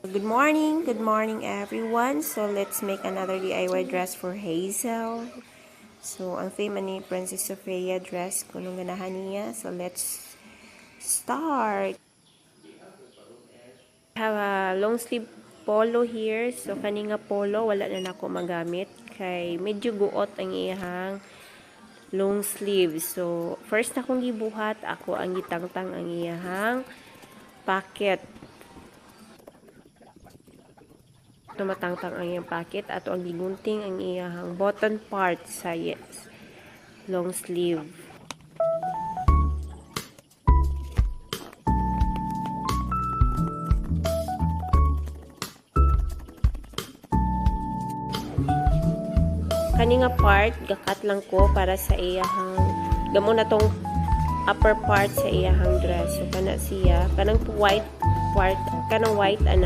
Good morning everyone. So let's make another DIY dress for Hazel. So ang theme ni Princess Sophia dress kunong ganahan niya. So let's start. I have a long sleeve polo here. So kaninga polo wala na nako magamit kay medyo guot ang iyang long sleeve. So first akong gibuhat ako ang gitangtang ang iyang pocket. Tumatangtang ang iyang pocket at ang gigunting ang iyang button part sa long sleeve. Kaninga part gakat lang ko para sa iyang gamo na tong upper part sa iyang dress. So kana siya kanang white part kanang white